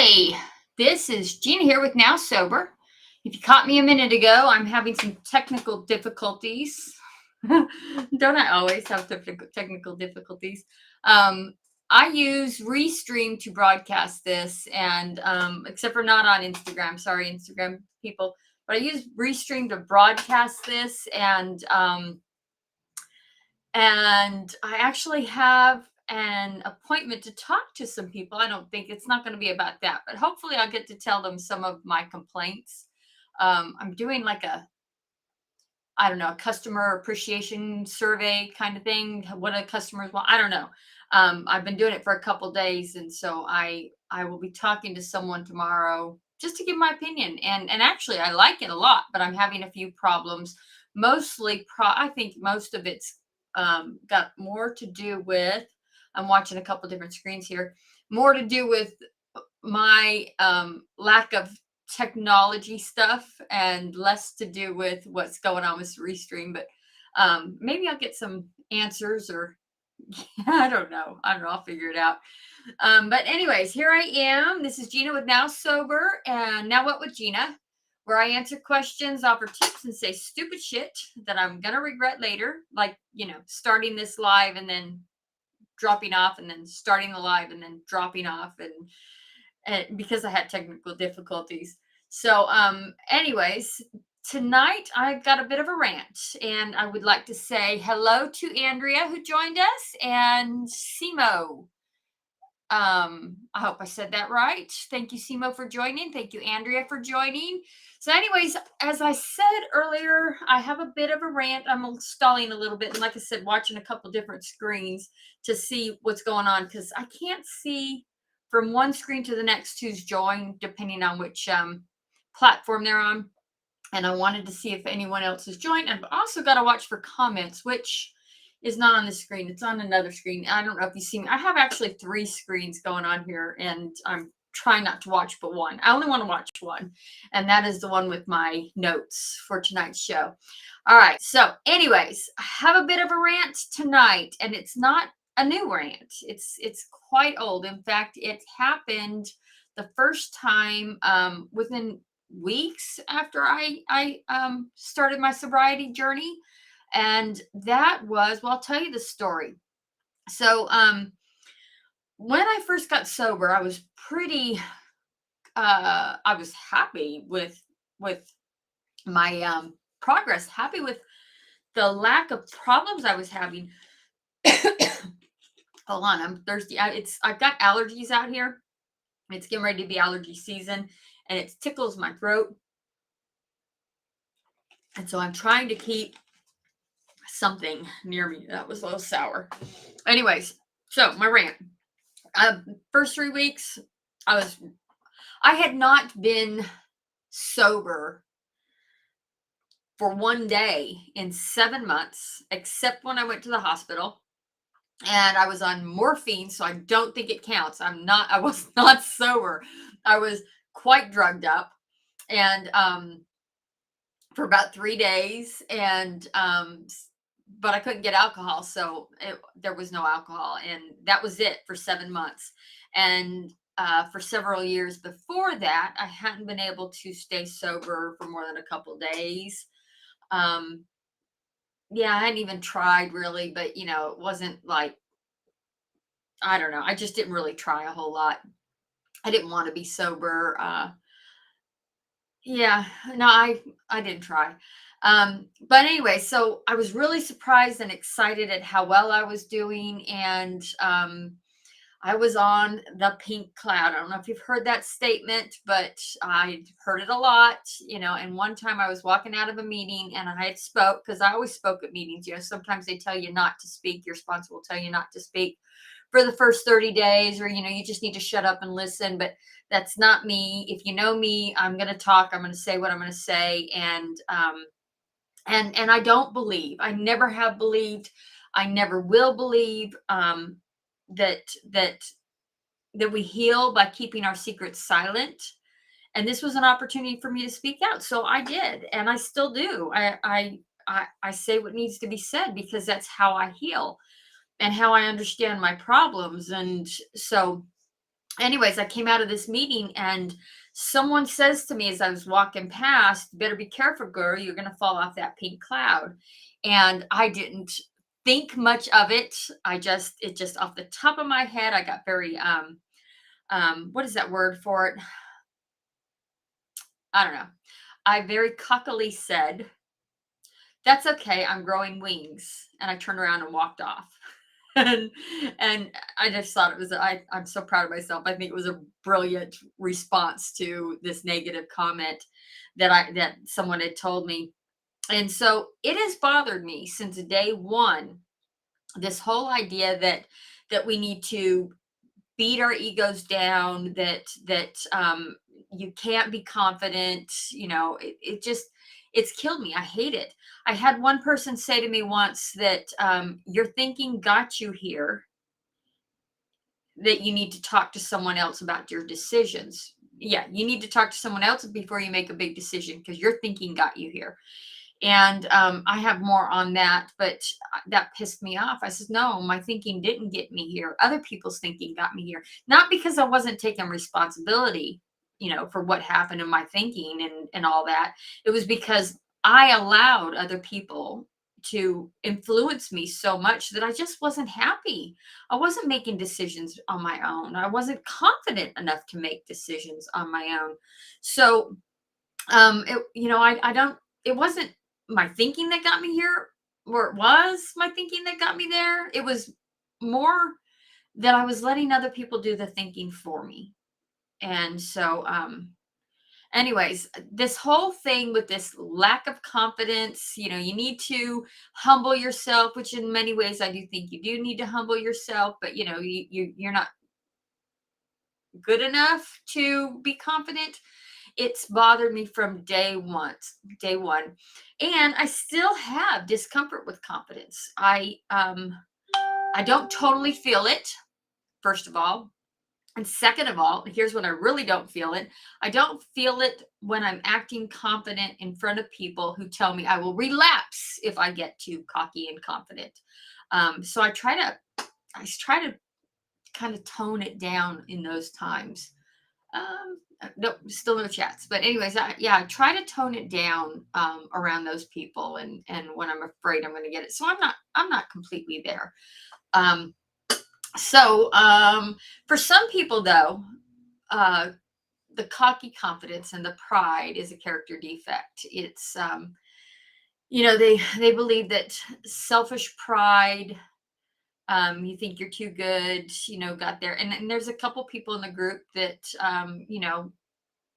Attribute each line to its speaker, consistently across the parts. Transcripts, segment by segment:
Speaker 1: Hey, this is Gina here with Now Sober. If you caught me a minute ago, I'm having some technical difficulties. Don't I always have technical difficulties? Um, I use Restream to broadcast this, and except for not on Instagram, sorry, Instagram people, but I use Restream to broadcast this, and I actually have an appointment to talk to some people. I don't think it's not going to be about that, but hopefully I'll get to tell them some of my complaints. I'm doing like I don't know, a customer appreciation survey kind of thing. What do customers want? I don't know. I've been doing it for a couple days, and so I will be talking to someone tomorrow just to give my opinion. And actually, I like it a lot, but I'm having a few problems. Mostly, I think most of it's got more to do with. I'm watching a couple different screens here. More to do with my lack of technology stuff and less to do with what's going on with Restream. But maybe I'll get some answers or I don't know. I don't know. I'll figure it out. But anyways, here I am. This is Gina with Now Sober and Now What with Gina, where I answer questions, offer tips, and say stupid shit that I'm going to regret later. Like, starting this live and then dropping off and then starting the live and then dropping off and because I had technical difficulties. So, anyways, tonight I've got a bit of a rant, and I would like to say hello to Andrea who joined us and Simo. I hope I said that right. Thank you, Simo, for joining. Thank you, Andrea, for joining. So, anyways, as I said earlier, I have a bit of a rant. I'm stalling a little bit, and like I said, watching a couple different screens to see what's going on because I can't see from one screen to the next who's joined, depending on which platform they're on. And I wanted to see if anyone else has joined. I've also got to watch for comments, which is not on the screen. It's on another screen. I don't know if you see me. I have actually three screens going on here, and I'm trying not to watch but one. I only want to watch one, and that is the one with my notes for tonight's show. All right. So, anyways, I have a bit of a rant tonight, and it's not a new rant. It's quite old. In fact, it happened the first time within weeks after I started my sobriety journey. And that was, well, I'll tell you the story. So, when I first got sober, I was pretty, I was happy with my progress, happy with the lack of problems I was having. Hold on, I'm thirsty. I've got allergies out here. It's getting ready to be allergy season, and it tickles my throat. And so I'm trying to keep something near me. That was a little sour. Anyways, so my rant. First 3 weeks, I had not been sober for one day in 7 months, except when I went to the hospital. And I was on morphine, so I don't think it counts. I was not sober. I was quite drugged up. And for about 3 days, and but I couldn't get alcohol, so there was no alcohol, and that was it for 7 months. And for several years before that, I hadn't been able to stay sober for more than a couple days. Yeah, I hadn't even tried really, but it wasn't like, I don't know. I just didn't really try a whole lot. I didn't want to be sober. Yeah, no, I didn't try. But anyway, so I was really surprised and excited at how well I was doing, and I was on the pink cloud. I don't know if you've heard that statement, but I heard it a lot, and one time I was walking out of a meeting and I had spoke because I always spoke at meetings. Sometimes they tell you not to speak. Your sponsor will tell you not to speak for the first 30 days, or, you just need to shut up and listen. But that's not me. If you know me, I'm going to talk. I'm going to say what I'm going to say. And I don't believe, I never have believed, I never will believe, that we heal by keeping our secrets silent. And this was an opportunity for me to speak out. So I did, and I still do. I say what needs to be said because that's how I heal and how I understand my problems. And so Anyways, I came out of this meeting and someone says to me as I was walking past, "Better be careful, girl. You're going to fall off that pink cloud." And I didn't think much of it. It just off the top of my head, I got very, what is that word for it? I don't know. I very cockily said, "That's okay. I'm growing wings." And I turned around and walked off. and and I just thought I'm so proud of myself. I think it was a brilliant response to this negative comment that someone had told me. And so it has bothered me since day one, this whole idea that we need to beat our egos down, that you can't be confident. It just, it's killed me. I hate it. I had one person say to me once that, your thinking got you here, that you need to talk to someone else about your decisions. Yeah, you need to talk to someone else before you make a big decision, because your thinking got you here. And I have more on that, but that pissed me off. I said, no, my thinking didn't get me here. Other people's thinking got me here. Not because I wasn't taking responsibility, for what happened in my thinking and all that. It was because I allowed other people to influence me so much that I just wasn't happy. I wasn't making decisions on my own. I wasn't confident enough to make decisions on my own. So I don't, it wasn't my thinking that got me here, or it was my thinking that got me there. It was more that I was letting other people do the thinking for me. And so, anyways, this whole thing with this lack of confidence, you need to humble yourself, which in many ways I do think you do need to humble yourself, but you're not good enough to be confident. It's bothered me from day one. And I still have discomfort with confidence. I don't totally feel it, first of all. And second of all, here's when I really don't feel it. I don't feel it when I'm acting confident in front of people who tell me I will relapse if I get too cocky and confident. So I try to kind of tone it down in those times. No, still no chats. But anyways, I try to tone it down around those people, and when I'm afraid I'm going to get it. So I'm not completely there. Um, so for some people though, uh, the cocky confidence and the pride is a character defect. It's they believe that selfish pride, you think you're too good, got there. And there's a couple people in the group that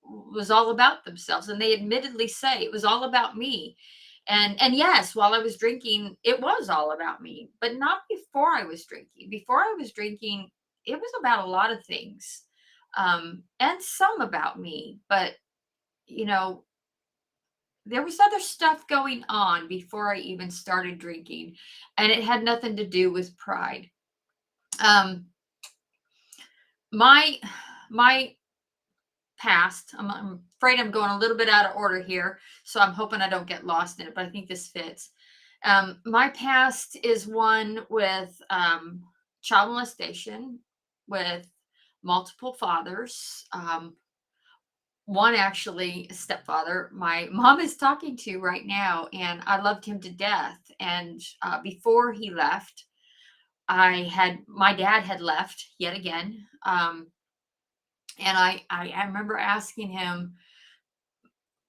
Speaker 1: was all about themselves, and they admittedly say it was all about me. And yes, while I was drinking, it was all about me, but not before I was drinking. Before I was drinking, it was about a lot of things, and some about me, but you know there was other stuff going on before I even started drinking, and it had nothing to do with pride. um my my past. I'm afraid I'm going a little bit out of order here, so I'm hoping I don't get lost in it, but I think this fits. My past is one with child molestation, with multiple fathers. One actually a stepfather my mom is talking to right now, and I loved him to death. And before he left, my dad had left yet again. And I remember asking him,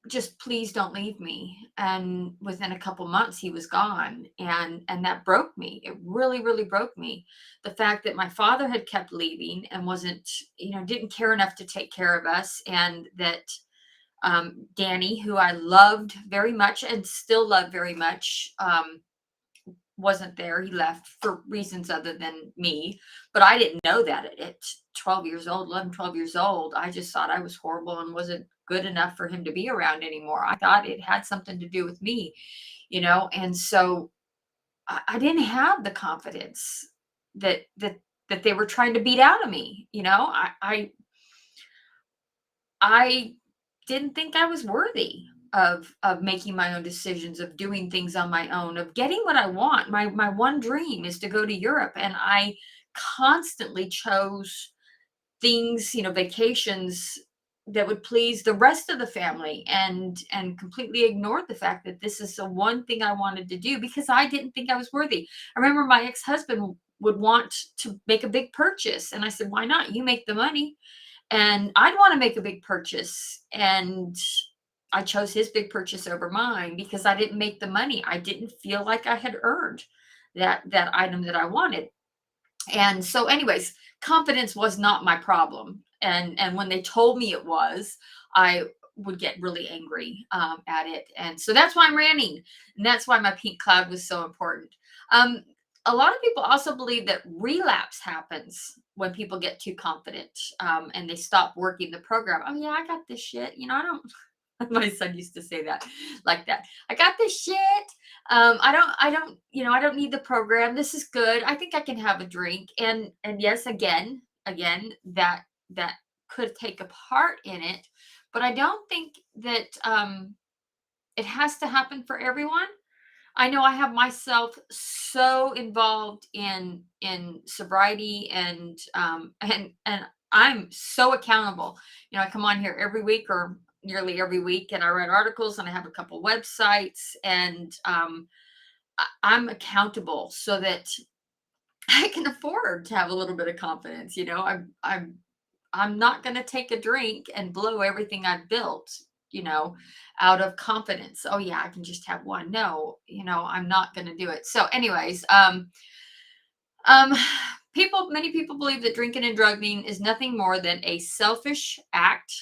Speaker 1: just please don't leave me. And within a couple months he was gone, and that broke me. It really, really broke me. The fact that my father had kept leaving and wasn't, didn't care enough to take care of us, and that Danny, who I loved very much and still love very much, wasn't there. He left for reasons other than me, but I didn't know that at 12 years old, 11, 12 years old. I just thought I was horrible and wasn't good enough for him to be around anymore. I thought it had something to do with me, and so I didn't have the confidence that they were trying to beat out of me. I didn't think I was worthy of making my own decisions, of doing things on my own, of getting what I want. My one dream is to go to Europe, and I constantly chose things, vacations that would please the rest of the family, and completely ignored the fact that this is the one thing I wanted to do because I didn't think I was worthy. I remember my ex-husband would want to make a big purchase, and I said, "Why not? You make the money." And I'd want to make a big purchase, and I chose his big purchase over mine because I didn't make the money. I didn't feel like I had earned that item that I wanted. And so, anyways, confidence was not my problem. And when they told me it was, I would get really angry at it. And so that's why I'm ranting, and that's why my pink cloud was so important. Um, a lot of people also believe that relapse happens when people get too confident, and they stop working the program. Oh yeah, I got this shit. I don't. My son used to say that like that. I got this shit. I don't need the program. This is good. I think I can have a drink. And yes, again, that could take a part in it, but I don't think that it has to happen for everyone. I know I have myself so involved in sobriety, and I'm so accountable. I come on here every week or nearly every week, and I write articles, and I have a couple websites, and I'm accountable so that I can afford to have a little bit of confidence. I'm not going to take a drink and blow everything I've built, you know, out of confidence. Oh yeah, I can just have one. No, I'm not going to do it. So anyways, um many people believe that drinking and drugging is nothing more than a selfish act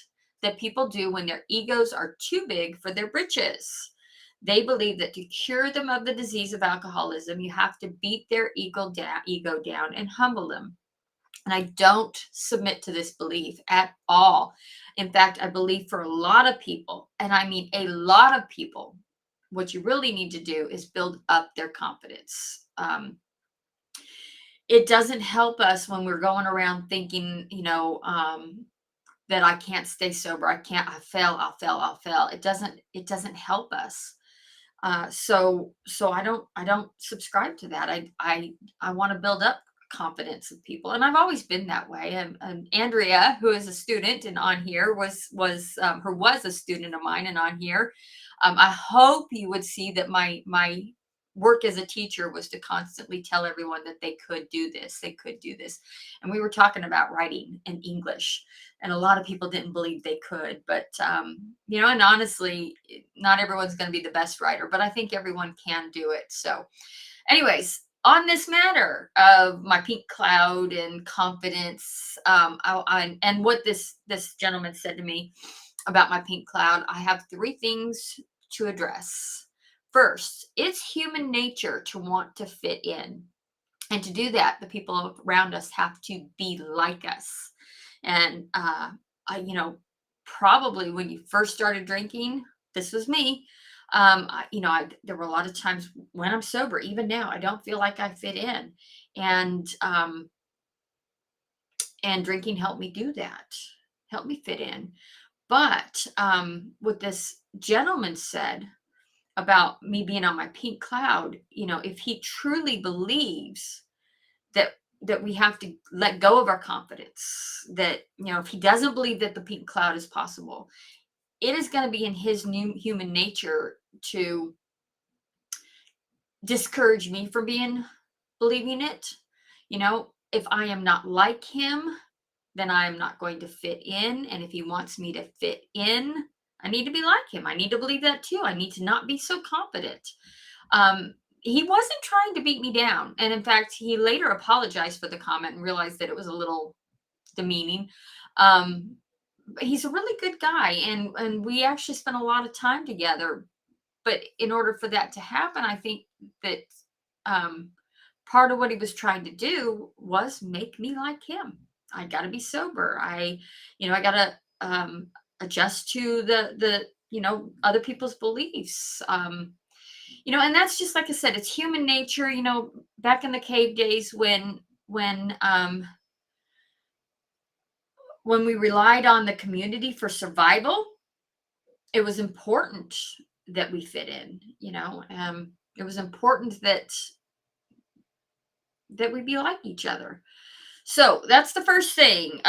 Speaker 1: that people do when their egos are too big for their britches. They believe that to cure them of the disease of alcoholism, you have to beat their ego down and humble them. And I don't submit to this belief at all. In fact, I believe for a lot of people, and I mean a lot of people, what you really need to do is build up their confidence. It doesn't help us when we're going around thinking, that I can't stay sober. I can't. I fail. I'll fail. I'll fail. It doesn't help us. So I don't subscribe to that. I want to build up confidence of people, and I've always been that way. And Andrea, who is a student and on here, was a student of mine and on here. I hope you would see that my work as a teacher was to constantly tell everyone that they could do this, they could do this. And we were talking about writing in English, and a lot of people didn't believe they could. But and honestly, not everyone's going to be the best writer, but I think everyone can do it. So anyways, on this matter of my pink cloud and confidence, and what this gentleman said to me about my pink cloud, I have three things to address. First, it's human nature to want to fit in. And to do that, the people around us have to be like us. And probably when you first started drinking, this was me. There were a lot of times when I'm sober, even now, I don't feel like I fit in, and drinking helped me do that, helped me fit in. But what this gentleman said about me being on my pink cloud, if he truly believes that we have to let go of our confidence, that if he doesn't believe that the pink cloud is possible, it is going to be in his new human nature to discourage me from believing it. If I am not like him, then I am not going to fit in. And if he wants me to fit in, I need to be like him. I need to believe that too. I need to not be so confident. He wasn't trying to beat me down. And in fact, he later apologized for the comment and realized that it was a little demeaning. But he's a really good guy. And we actually spent a lot of time together. But in order for that to happen, I think that um, part of what he was trying to do was make me like him. I got to be sober. I got to adjust to the other people's beliefs. And that's just like I said, it's human nature. Back in the cave days when we relied on the community for survival, it was important that we fit in. It was important that we be like each other. So that's the first thing.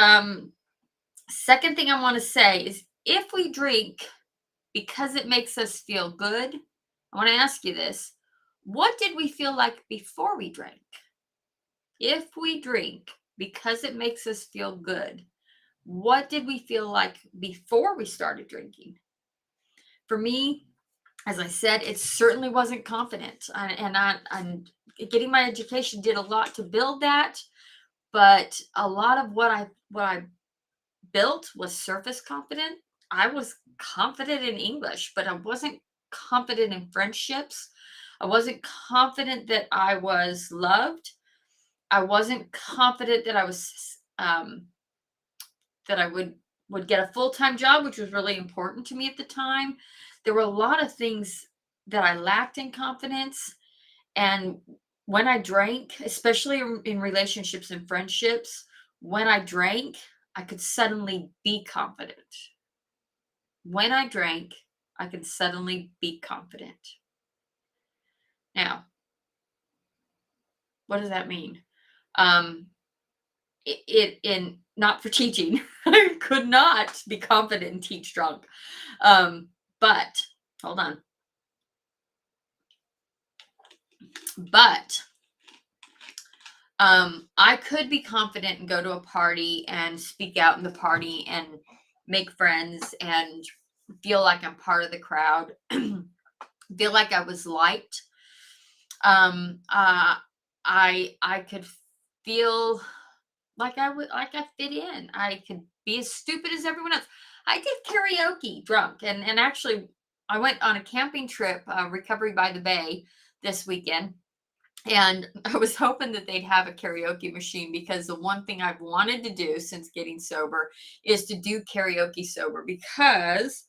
Speaker 1: Second thing I want to say is if we drink because it makes us feel good, I want to ask you this. What did we feel like before we drank? If we drink because it makes us feel good, what did we feel like before we started drinking? For me, as I said, it certainly wasn't confident. And getting my education did a lot to build that. But a lot of what I built was surface confident. I was confident in English, but I wasn't confident in friendships. I wasn't confident that I was loved. I wasn't confident that I was that I would get a full-time job, which was really important to me at the time. There were a lot of things that I lacked in confidence, and when I drank, especially in relationships and friendships, when I drank, I could suddenly be confident. When I drank, I could suddenly be confident. Now, what does that mean? Um, it in not for teaching. I could not be confident and teach drunk. But hold on. But I could be confident and go to a party and speak out in the party and make friends and feel like I'm part of the crowd, feel like I was liked. Um, uh, I could feel like I fit in. I could be as stupid as everyone else. I did karaoke drunk, and actually, I went on a camping trip, Recovery by the Bay, this weekend, and I was hoping that they'd have a karaoke machine because the one thing I've wanted to do since getting sober is to do karaoke sober because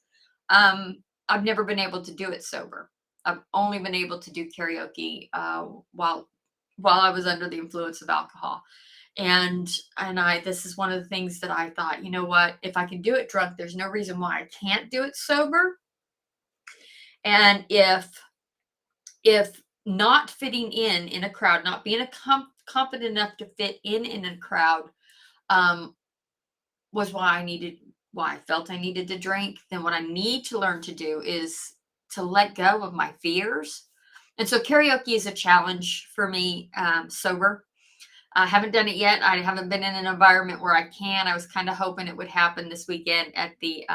Speaker 1: I've never been able to do it sober. I've only been able to do karaoke while I was under the influence of alcohol. And I this is one of the things that I thought, you know what, if I can do it drunk, there's no reason why I can't do it sober. And if not fitting in a crowd, not being confident enough to fit in a crowd, um, was why I felt I needed to drink, then what I need to learn to do is to let go of my fears. And so karaoke is a challenge for me, sober. I haven't done it yet. I haven't been in an environment where I can. I was kind of hoping it would happen this weekend at the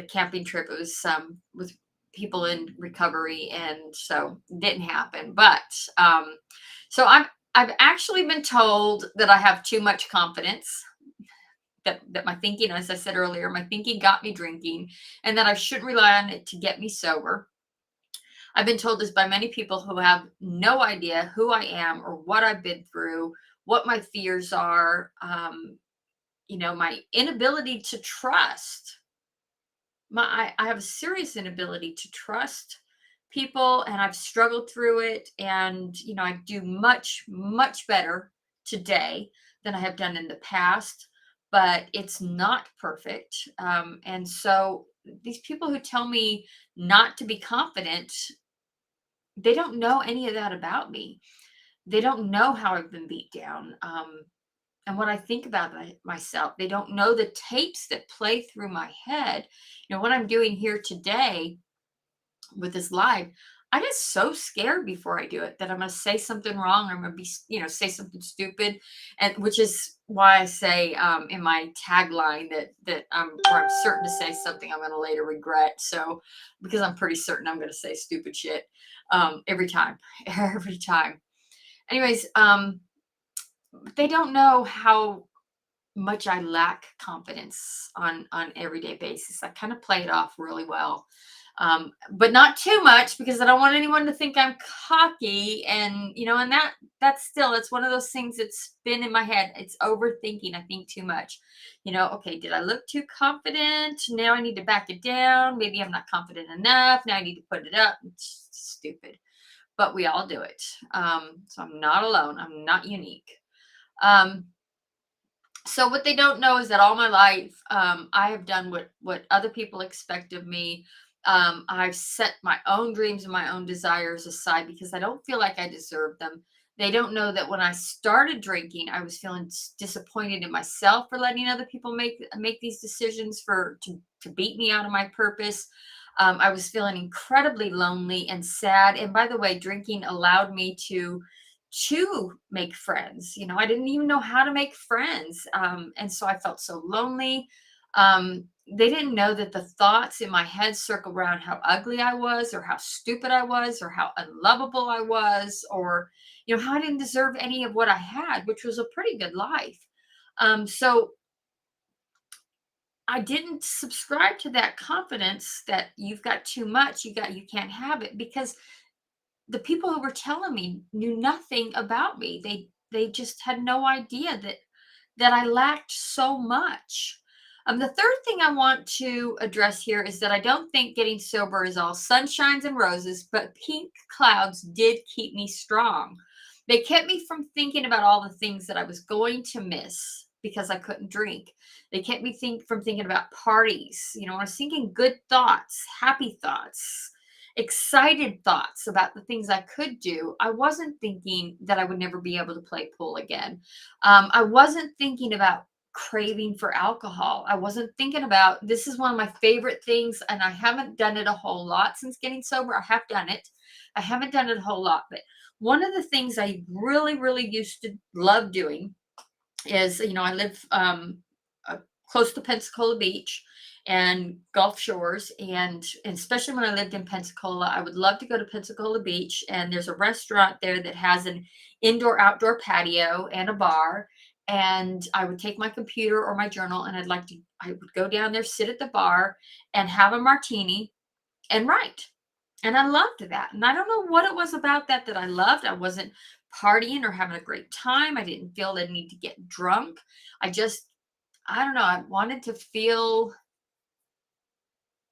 Speaker 1: camping trip. It was with people in recovery, and so it didn't happen. But so I've actually been told that I have too much confidence. That my thinking, as I said earlier, my thinking got me drinking, and that I shouldn't rely on it to get me sober. I've been told this by many people who have no idea who I am or what I've been through, what my fears are, my inability to trust. I have a serious inability to trust people, and I've struggled through it. And, I do much, much better today than I have done in the past, but it's not perfect. And so these people who tell me not to be confident, they don't know any of that about me. They don't know how I've been beat down, and what I think about myself. They don't know the tapes that play through my head. What I'm doing here today with this live, I get so scared before I do it that I'm going to say something wrong. Or I'm going to be, say something stupid, and which is why I say in my tagline that where I'm certain to say something I'm going to later regret. So because I'm pretty certain I'm going to say stupid shit every time, every time. Anyways, they don't know how much I lack confidence on everyday basis. I kind of play it off really well, but not too much because I don't want anyone to think I'm cocky. And and it's one of those things that's been in my head. It's overthinking. I think too much. Okay, did I look too confident? Now I need to back it down. Maybe I'm not confident enough. Now I need to put it up. It's stupid, but we all do it. So I'm not alone. I'm not unique. Um, so what they don't know is that all my life, I have done what other people expect of me. I've set my own dreams and my own desires aside because I don't feel like I deserve them. They don't know that when I started drinking, I was feeling disappointed in myself for letting other people make these decisions to beat me out of my purpose. I was feeling incredibly lonely and sad. And by the way, drinking allowed me to make friends. I didn't even know how to make friends, and so I felt so lonely. They didn't know that the thoughts in my head circle around how ugly I was, or how stupid I was, or how unlovable I was, or how I didn't deserve any of what I had, which was a pretty good life. So I didn't subscribe to that confidence that you've got too much, you can't have it, because the people who were telling me knew nothing about me. They just had no idea that I lacked so much. The third thing I want to address here is that I don't think getting sober is all sunshines and roses, but pink clouds did keep me strong. They kept me from thinking about all the things that I was going to miss because I couldn't drink. They kept me from thinking about parties. I was thinking good thoughts, happy thoughts, excited thoughts about the things I could do. I wasn't thinking that I would never be able to play pool again. I wasn't thinking about craving for alcohol. I wasn't thinking about, this is one of my favorite things, and I haven't done it a whole lot since getting sober. I have done it. I haven't done it a whole lot, but one of the things I really, really used to love doing is, I live uh, close to Pensacola Beach and Gulf Shores, and especially when I lived in Pensacola, I would love to go to Pensacola Beach, and there's a restaurant there that has an indoor outdoor patio and a bar. And I would take my computer or my journal, and I would go down there, sit at the bar, and have a martini and write. And I loved that. And I don't know what it was about that I loved. I wasn't partying or having a great time. I didn't feel the need to get drunk. I just, I don't know. I wanted to feel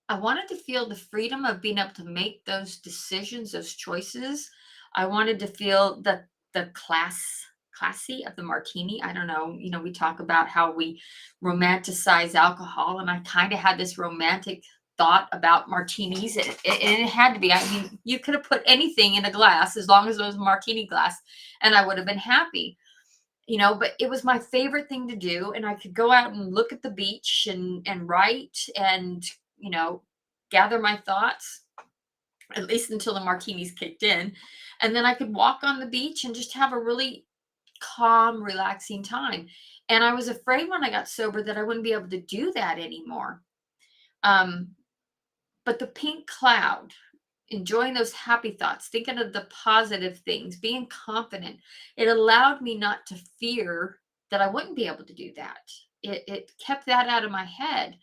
Speaker 1: the freedom of being able to make those decisions, those choices. I wanted to feel the classy of the martini. I don't know. We talk about how we romanticize alcohol, and I kind of had this romantic thought about martinis. And it had to be. I mean, you could have put anything in a glass as long as it was a martini glass, and I would have been happy. But it was my favorite thing to do, and I could go out and look at the beach and write and you know gather my thoughts, at least until the martinis kicked in, and then I could walk on the beach and just have a really calm, relaxing time. And I was afraid when I got sober that I wouldn't be able to do that anymore. um, but the pink cloud, enjoying those happy thoughts, thinking of the positive things, being confident, it allowed me not to fear that I wouldn't be able to do that. It kept that out of my head.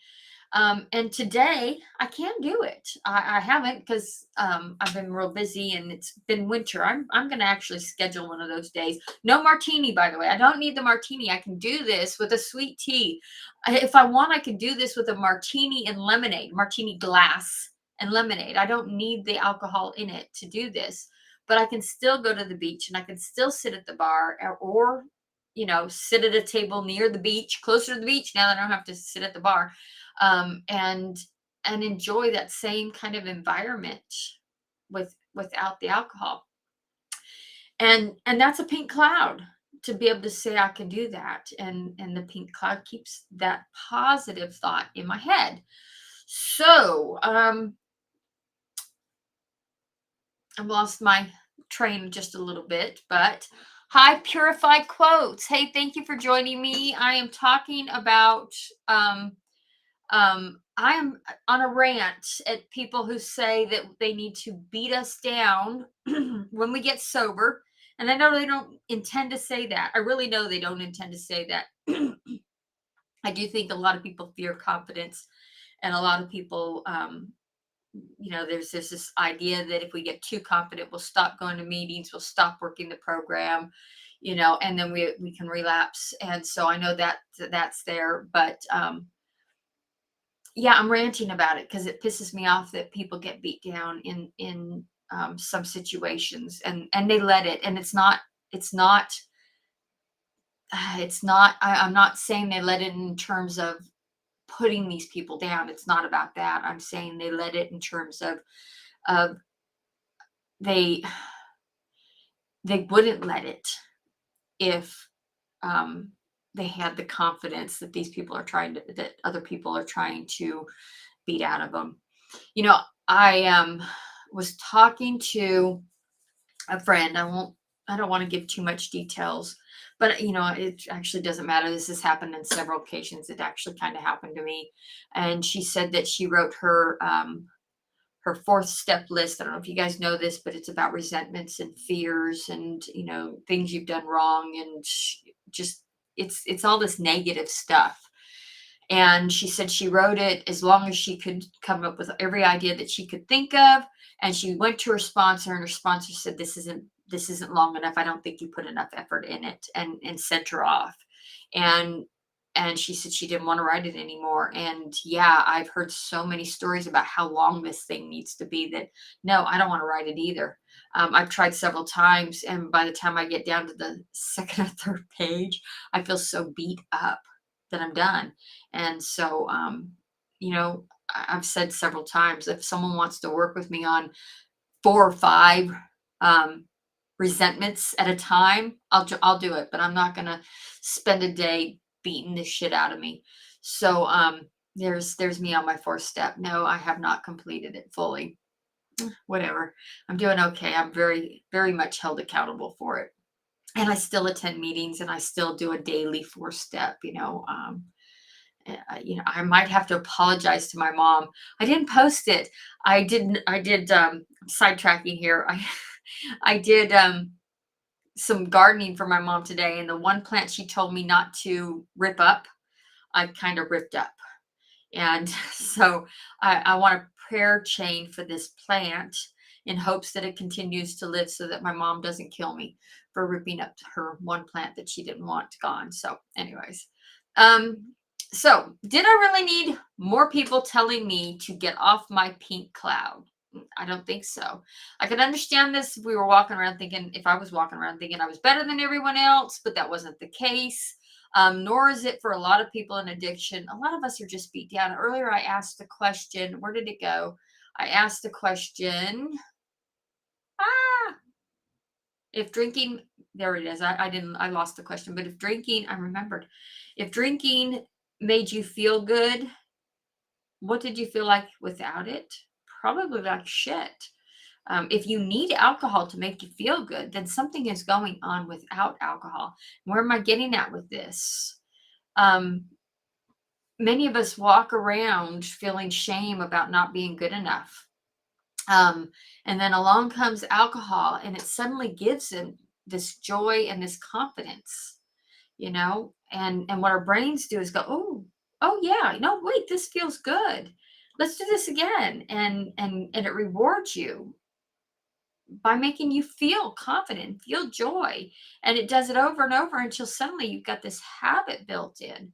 Speaker 1: And today I can do it. I haven't, because I've been real busy and it's been winter. I'm going to actually schedule one of those days. No martini, by the way. I don't need the martini. I can do this with a sweet tea. If I want, I can do this with a martini and lemonade, martini glass and lemonade. I don't need the alcohol in it to do this, but I can still go to the beach and I can still sit at the bar, or sit at a table near the beach, closer to the beach now that I don't have to sit at the bar, and enjoy that same kind of environment without the alcohol. And that's a pink cloud, to be able to say I can do that. And the pink cloud keeps that positive thought in my head. So I've lost my train just a little bit, but hi, Purified Quotes. Hey, thank you for joining me. I am talking about I am on a rant at people who say that they need to beat us down when we get sober. And I know they don't intend to say that. I really know they don't intend to say that. I do think a lot of people fear confidence, and a lot of people, there's this idea that if we get too confident, we'll stop going to meetings, we'll stop working the program, and then we can relapse. And so I know that's there, but yeah, I'm ranting about it because it pisses me off that people get beat down in some situations, and they let it. And it's not. I'm not saying they let it in terms of putting these people down. It's not about that. I'm saying they let it in terms of they they wouldn't let it if um, they had the confidence that these people are trying to, that other people are trying to beat out of them. You know, I was talking to a friend. I don't want to give too much details, but it actually doesn't matter. This has happened in several occasions. It actually kind of happened to me. And she said that she wrote her fourth step list. I don't know if you guys know this, but it's about resentments and fears and, things you've done wrong, and just it's all this negative stuff. And she said she wrote it as long as she could come up with every idea that she could think of. And she went to her sponsor, and her sponsor said, this isn't long enough. I don't think you put enough effort in it, and sent her off. And she said she didn't want to write it anymore. And yeah, I've heard so many stories about how long this thing needs to be, that no, I don't want to write it either. I've tried several times, and by the time I get down to the second or third page, I feel so beat up that I'm done. And so, I've said several times, if someone wants to work with me on 4 or 5 um, resentments at a time, I'll do it. But I'm not gonna spend a day beating the shit out of me. So there's me on my fourth step. No, I have not completed it fully. Whatever. I'm doing okay. I'm very, very much held accountable for it. And I still attend meetings, and I still do a daily 4 step, I might have to apologize to my mom. I didn't post it. I did sidetracking here. I did some gardening for my mom today, and the one plant she told me not to rip up, I kind of ripped up. And so I want a prayer chain for this plant, in hopes that it continues to live, so that my mom doesn't kill me for ripping up her one plant that she didn't want gone. So, anyways, um, so did I really need more people telling me to get off my pink cloud? I don't think so. I could understand this if we were walking around thinking, if I was walking around thinking I was better than everyone else, but that wasn't the case. Nor is it for a lot of people in addiction. A lot of us are just beat down. Earlier, I asked the question, where did it go? I asked the question, ah, if drinking, there it is. I didn't, I lost the question, but if drinking, I remembered. If drinking made you feel good, what did you feel like without it? Probably like shit. If you need alcohol to make you feel good, then something is going on without alcohol. Where am I getting at with this? Um, Many of us walk around feeling shame about not being good enough. Um, and then along comes alcohol, and it suddenly gives them this joy and this confidence, and what our brains do is go, oh yeah, no, wait, this feels good. Let's do this again. And it rewards you by making you feel confident, feel joy. And it does it over and over until suddenly you've got this habit built in.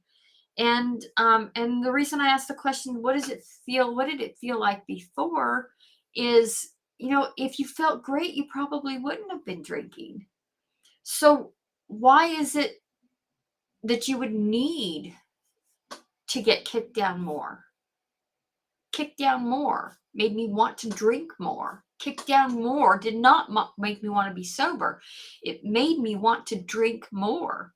Speaker 1: And the reason I asked the question, what does it feel? What did it feel like before? Is, if you felt great, you probably wouldn't have been drinking. So why is it that you would need to get kicked down more? Kicked down more made me want to drink more. Kicked down more did not make me want to be sober. It made me want to drink more.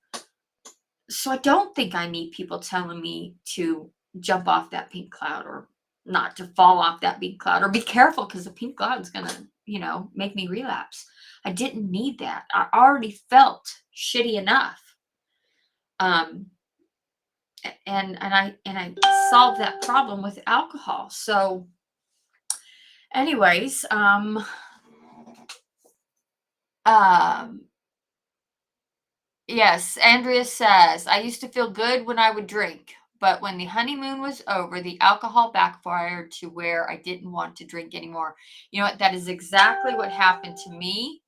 Speaker 1: So I don't think I need people telling me to jump off that pink cloud, or not to fall off that pink cloud, or be careful because the pink cloud is going to, make me relapse. I didn't need that. I already felt shitty enough. Um, and I solved that problem with alcohol. So anyways, um, yes, Andrea says, I used to feel good when I would drink, but when the honeymoon was over, the alcohol backfired to where I didn't want to drink anymore. You know what? That is exactly what happened to me.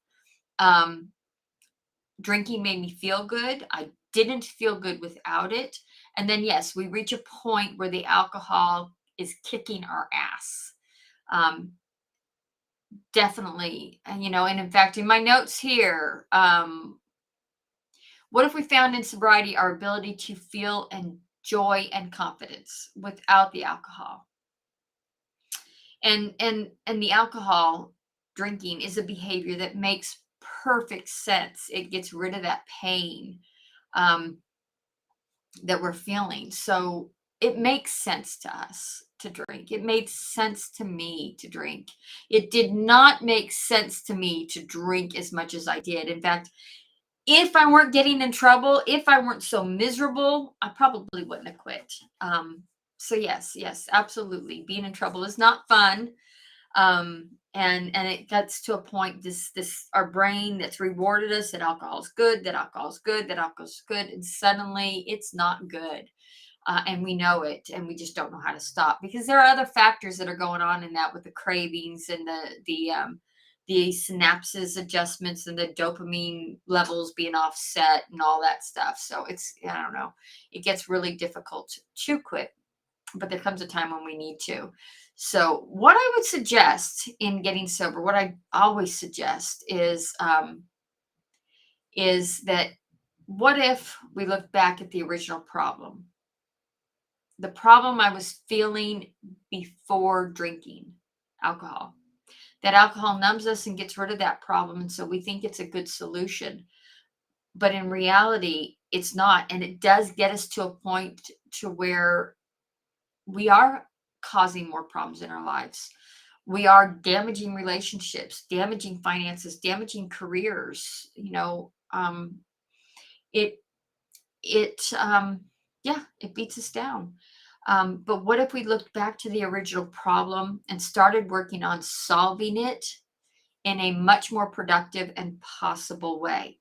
Speaker 1: Um, Drinking made me feel good. I didn't feel good without it. And then, yes, we reach a point where the alcohol is kicking our ass. Um, Definitely. And in fact, in my notes here, what if we found in sobriety our ability to feel and joy and confidence without the alcohol? And the alcohol drinking is a behavior that makes perfect sense. It gets rid of that pain um, that we're feeling. So it makes sense to us to drink. It made sense to me to drink. It did not make sense to me to drink as much as I did. In fact, if I weren't getting in trouble, if I weren't so miserable, I probably wouldn't have quit. So yes, yes, absolutely. Being in trouble is not fun. And it gets to a point, this our brain that's rewarded us that alcohol's good, that alcohol's good, that alcohol's good, and suddenly it's not good. And we know it, and we just don't know how to stop because there are other factors that are going on in that with the cravings and the synapses adjustments and the dopamine levels being offset and all that stuff. So it's, I don't know, it gets really difficult to quit, but there comes a time when we need to. So what I would suggest in getting sober, what I always suggest is that what if we look back at the original problem? The problem I was feeling before drinking alcohol. That alcohol numbs us and gets rid of that problem. And so we think it's a good solution. But in reality, it's not. And it does get us to a point to where we are causing more problems in our lives. We are damaging relationships, damaging finances, damaging careers. It it yeah, it beats us down. But what if we looked back to the original problem and started working on solving it in a much more productive and possible way?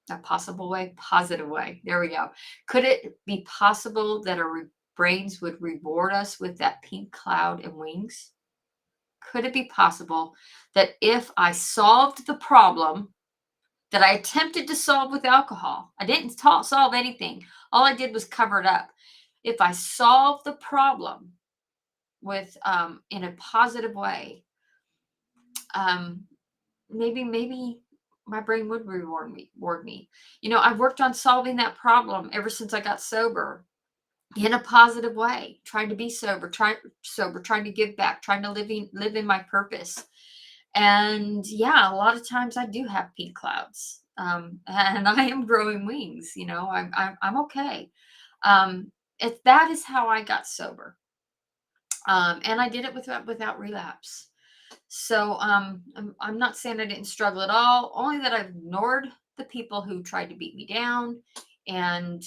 Speaker 1: A possible way, positive way. There we go. Could it be possible that our brains would reward us with that pink cloud and wings? Could it be possible that if I solved the problem that I attempted to solve with alcohol, I didn't solve anything. All I did was cover it up. If I solved the problem with in a positive way, um, maybe my brain would reward me. I've worked on solving that problem ever since I got sober in a positive way, trying to be sober, trying to give back, trying to live in my purpose. And yeah, a lot of times I do have pink clouds. And I am growing wings, I'm okay. If that is how I got sober. And I did it without relapse. So I'm not saying I didn't struggle at all, only that I've ignored the people who tried to beat me down and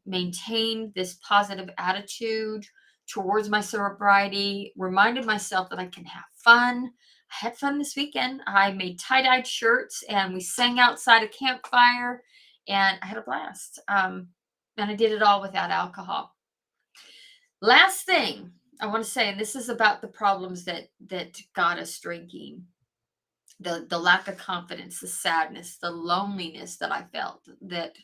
Speaker 1: maintained this positive attitude towards my sobriety, reminded myself that I can have fun. I had fun this weekend. I made tie-dyed shirts and we sang outside a campfire and I had a blast. And I did it all without alcohol. Last thing I want to say, and this is about the problems that got us drinking, the lack of confidence, the sadness, the loneliness that I felt that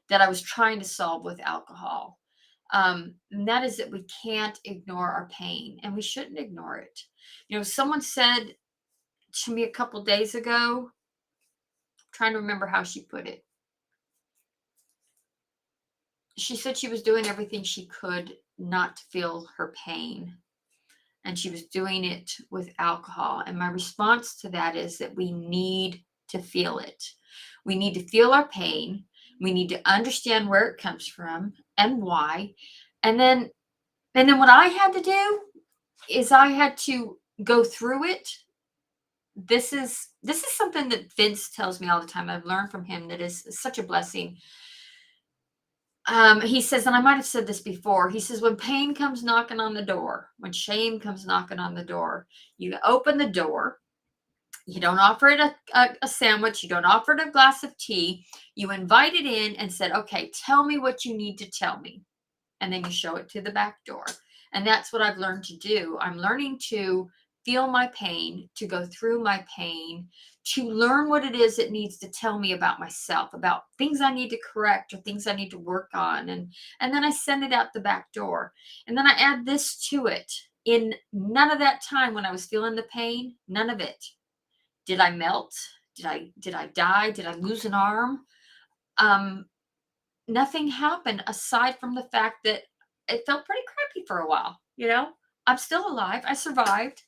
Speaker 1: I was trying to solve with alcohol. And that is that we can't ignore our pain, and we shouldn't ignore it. Someone said to me a couple days ago, trying to remember how she put it. She said she was doing everything she could not to feel her pain, and she was doing it with alcohol. And my response to that is that we need to feel it. We need to feel our pain. We need to understand where it comes from and why. And then what I had to do is I had to go through it. This is something that Vince tells me all the time. I've learned from him that is such a blessing. He says, and I might have said this before, he says, when pain comes knocking on the door, when shame comes knocking on the door, you open the door. You don't offer it a sandwich. You don't offer it a glass of tea. You invite it in and said, okay, tell me what you need to tell me. And then you show it to the back door. And that's what I've learned to do. I'm learning to feel my pain, to go through my pain, to learn what it is it needs to tell me about myself, about things I need to correct or things I need to work on. And then I send it out the back door. And then I add this to it. In none of that time when I was feeling the pain, none of it. Did I melt? Did I die? Did I lose an arm? Nothing happened aside from the fact that it felt pretty crappy for a while. I'm still alive. I survived.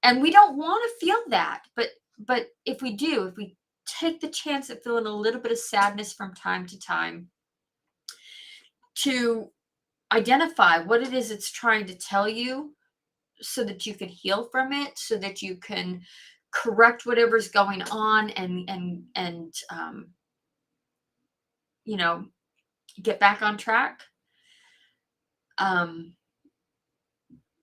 Speaker 1: And we don't want to feel that. But if we do, take the chance at feeling a little bit of sadness from time to time to identify what it is it's trying to tell you so that you can heal from it, so that you can correct whatever's going on and you know, get back on track. Um,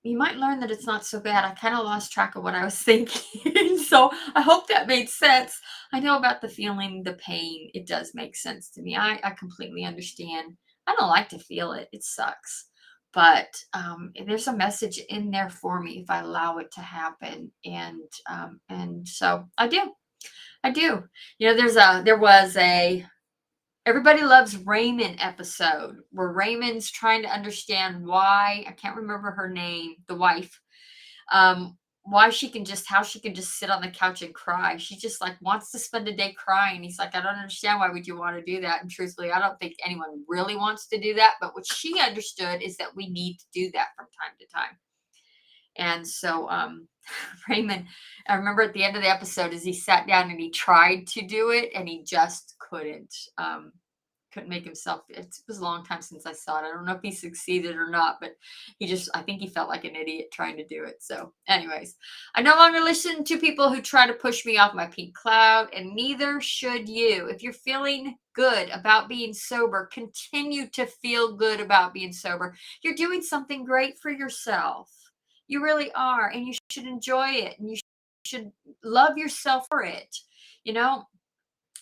Speaker 1: you might learn that it's not so bad. I kind of lost track of what I was thinking. So I hope that made sense. I know about the feeling, the pain. It does make sense to me. I completely understand. I don't like to feel it. It sucks. But there's a message in there for me if I allow it to happen. And so I do. I do. There was a Everybody Loves Raymond episode where Raymond's trying to understand why, I can't remember her name, the wife, why how she can just sit on the couch and cry. She just like wants to spend a day crying. He's like, I don't understand, why would you want to do that? And truthfully, I don't think anyone really wants to do that. But what she understood is that we need to do that from time to time. And so Raymond, I remember at the end of the episode, as he sat down and he tried to do it and he just couldn't make himself. It was a long time since I saw it. I don't know if he succeeded or not, but I think he felt like an idiot trying to do it. So anyways, I no longer listen to people who try to push me off my pink cloud, and neither should you. If you're feeling good about being sober, continue to feel good about being sober. You're doing something great for yourself. You really are, and you should enjoy it, and you should love yourself for it. You know,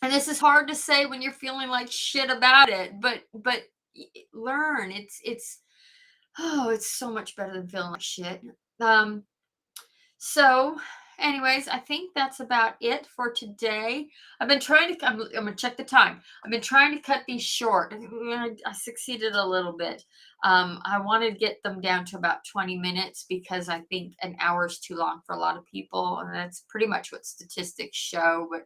Speaker 1: and this is hard to say when you're feeling like shit about it, but learn. It's so much better than feeling like shit. Um, so, anyways, I think that's about it for today. I've been trying to. I'm gonna check the time. I've been trying to cut these short. I succeeded a little bit. I wanted to get them down to about 20 minutes because I think an hour is too long for a lot of people, and that's pretty much what statistics show. But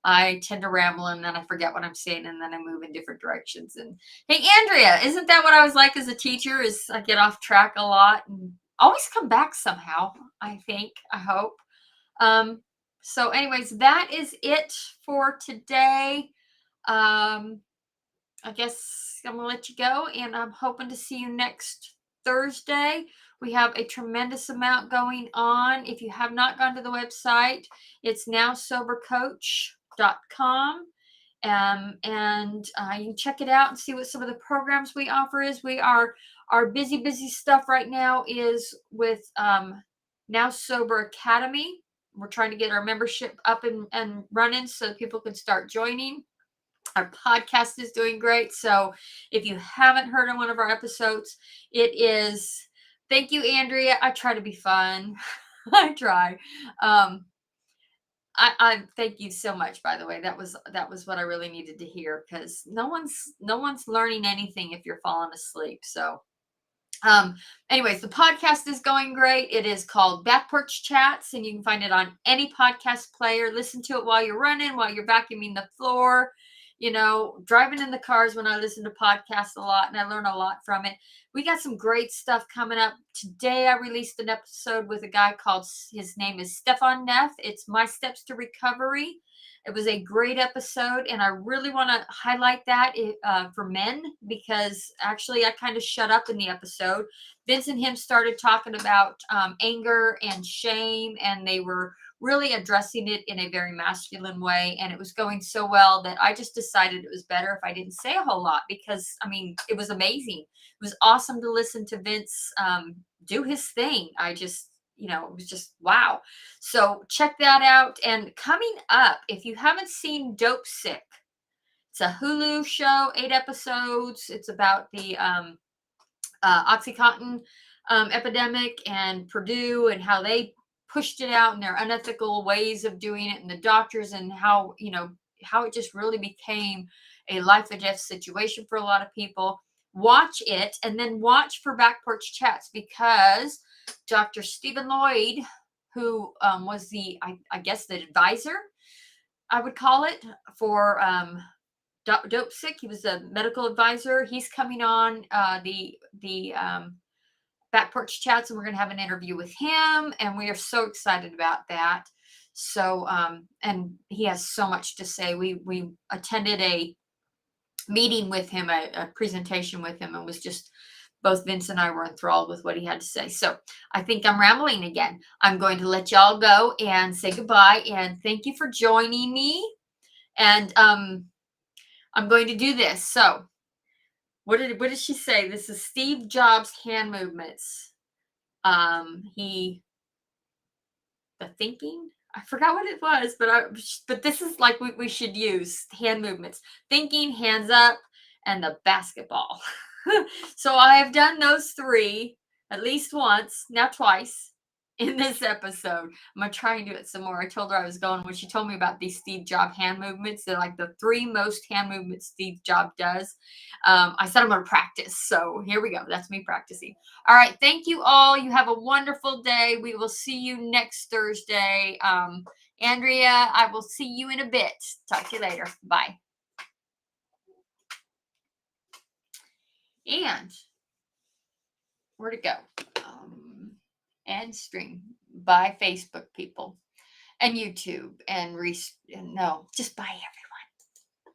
Speaker 1: I tend to ramble and then I forget what I'm saying and then I move in different directions. And hey, Andrea, isn't that what I was like as a teacher? Is I get off track a lot and always come back somehow, I think, I hope. Um, so anyways, that is it for today. Um, I guess I'm gonna let you go, and I'm hoping to see you next Thursday. We have a tremendous amount going on. If you have not gone to the website, it's nowsobercoach.com. And you can check it out and see what some of the programs we offer is. Our busy stuff right now is with Now Sober Academy. We're trying to get our membership up and running so people can start joining. Our podcast is doing great. So if you haven't heard of one of our episodes, it is. Thank you, Andrea. I try to be fun. I try. I thank you so much, by the way. That was what I really needed to hear, because no one's learning anything if you're falling asleep. So anyways, the podcast is going great. It is called Back Porch Chats, and you can find it on any podcast player. Listen to it while you're running, while you're vacuuming the floor, driving in the cars. When I listen to podcasts a lot, and I learn a lot from it. We got some great stuff coming up. Today I released an episode with a guy called, his name is Stefan Neff. It's My Steps to Recovery. It was a great episode, and I really want to highlight that for men, because actually I kind of shut up in the episode. Vince and him started talking about anger and shame, and they were really addressing it in a very masculine way, and it was going so well that I just decided it was better if I didn't say a whole lot, because, I mean, it was amazing. It was awesome to listen to Vince do his thing. It was just wow. So check that out. And coming up, if you haven't seen Dope Sick, it's a Hulu show, 8 episodes. It's about the OxyContin epidemic and Purdue and how they pushed it out and their unethical ways of doing it, and the doctors, and how it just really became a life or death situation for a lot of people. Watch it, and then watch for Back Porch Chats, because Dr. Stephen Lloyd, who was I guess the advisor, I would call it, for Dope Sick. He was a medical advisor. He's coming on the Back Porch Chats, and we're going to have an interview with him, and we are so excited about that. So, and he has so much to say. We attended a meeting with him, a presentation with him, and was just both Vince and I were enthralled with what he had to say. So I think I'm rambling again. I'm going to let y'all go and say goodbye and thank you for joining me. And I'm going to do this. So what did she say? This is Steve Jobs hand movements. He the thinking. I forgot what it was, but this is like we should use hand movements. Thinking, hands up, and the basketball. So I have done those three at least once, now twice in this episode. I'm gonna try and do it some more. I told her I was going when she told me about these Steve Jobs hand movements. They're like the three most hand movements Steve Jobs does. I said I'm gonna practice. So here we go. That's me practicing. All right. Thank you all. You have a wonderful day. We will see you next Thursday. Andrea, I will see you in a bit. Talk to you later. Bye. And where to go? And stream by Facebook people and YouTube and no, just by everyone.